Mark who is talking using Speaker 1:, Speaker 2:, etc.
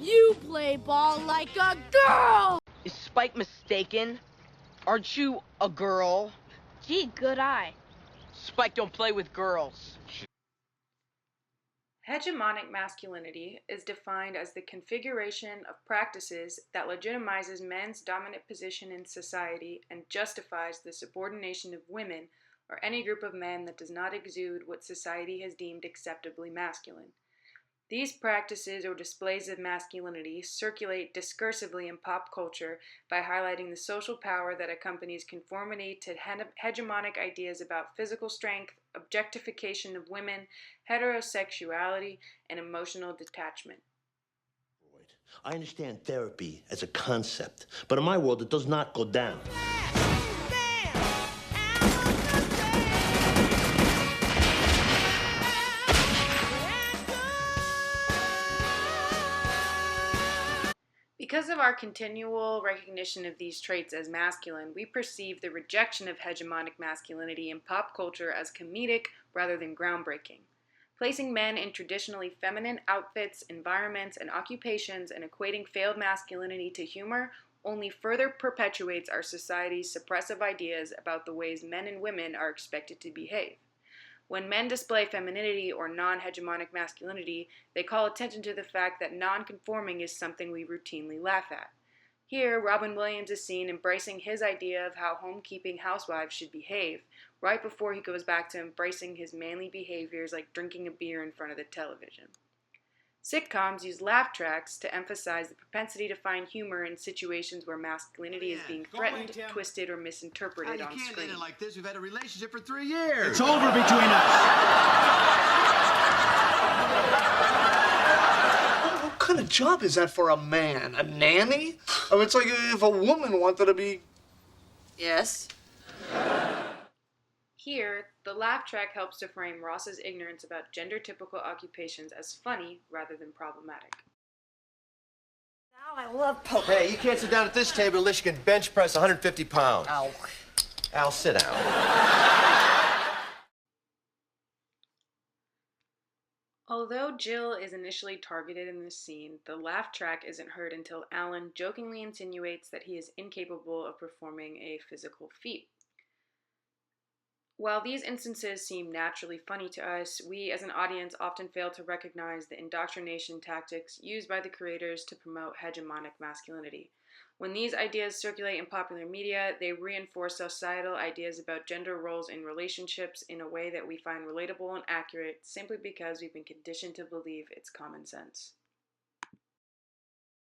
Speaker 1: You play ball like a girl!
Speaker 2: Is Spike mistaken? Aren't you a girl?
Speaker 1: Gee, good eye.
Speaker 2: Spike don't play with girls.
Speaker 3: Hegemonic masculinity is defined as the configuration of practices that legitimizes men's dominant position in society and justifies the subordination of women or any group of men that does not exude what society has deemed acceptably masculine. These practices or displays of masculinity circulate discursively in pop culture by highlighting the social power that accompanies conformity to hegemonic ideas about physical strength, objectification of women, heterosexuality, and emotional detachment.
Speaker 4: I understand therapy as a concept, but in my world it does not go down.
Speaker 3: Because of our continual recognition of these traits as masculine, we perceive the rejection of hegemonic masculinity in pop culture as comedic rather than groundbreaking. Placing men in traditionally feminine outfits, environments, and occupations and equating failed masculinity to humor only further perpetuates our society's suppressive ideas about the ways men and women are expected to behave. When men display femininity or non-hegemonic masculinity, they call attention to the fact that non-conforming is something we routinely laugh at. Here, Robin Williams is seen embracing his idea of how homekeeping housewives should behave, right before he goes back to embracing his manly behaviors like drinking a beer in front of the television. Sitcoms use laugh tracks to emphasize the propensity to find humor in situations where masculinity is being threatened, twisted, or misinterpreted on screen.
Speaker 5: You can't end it like this. We've had a relationship for 3 years.
Speaker 6: It's over between us.
Speaker 7: What kind of job is that for a man? A nanny? I mean, it's like if a woman wanted to be...
Speaker 8: Yes.
Speaker 3: Here, the laugh track helps to frame Ross's ignorance about gender-typical occupations as funny rather than problematic.
Speaker 8: Now I love poker.
Speaker 5: Hey, you can't sit down at this table unless you can bench press 150 pounds.
Speaker 8: Ow.
Speaker 5: Al, sit down.
Speaker 3: Although Jill is initially targeted in this scene, the laugh track isn't heard until Alan jokingly insinuates that he is incapable of performing a physical feat. While these instances seem naturally funny to us, we as an audience often fail to recognize the indoctrination tactics used by the creators to promote hegemonic masculinity. When these ideas circulate in popular media, they reinforce societal ideas about gender roles in relationships in a way that we find relatable and accurate simply because we've been conditioned to believe it's common sense.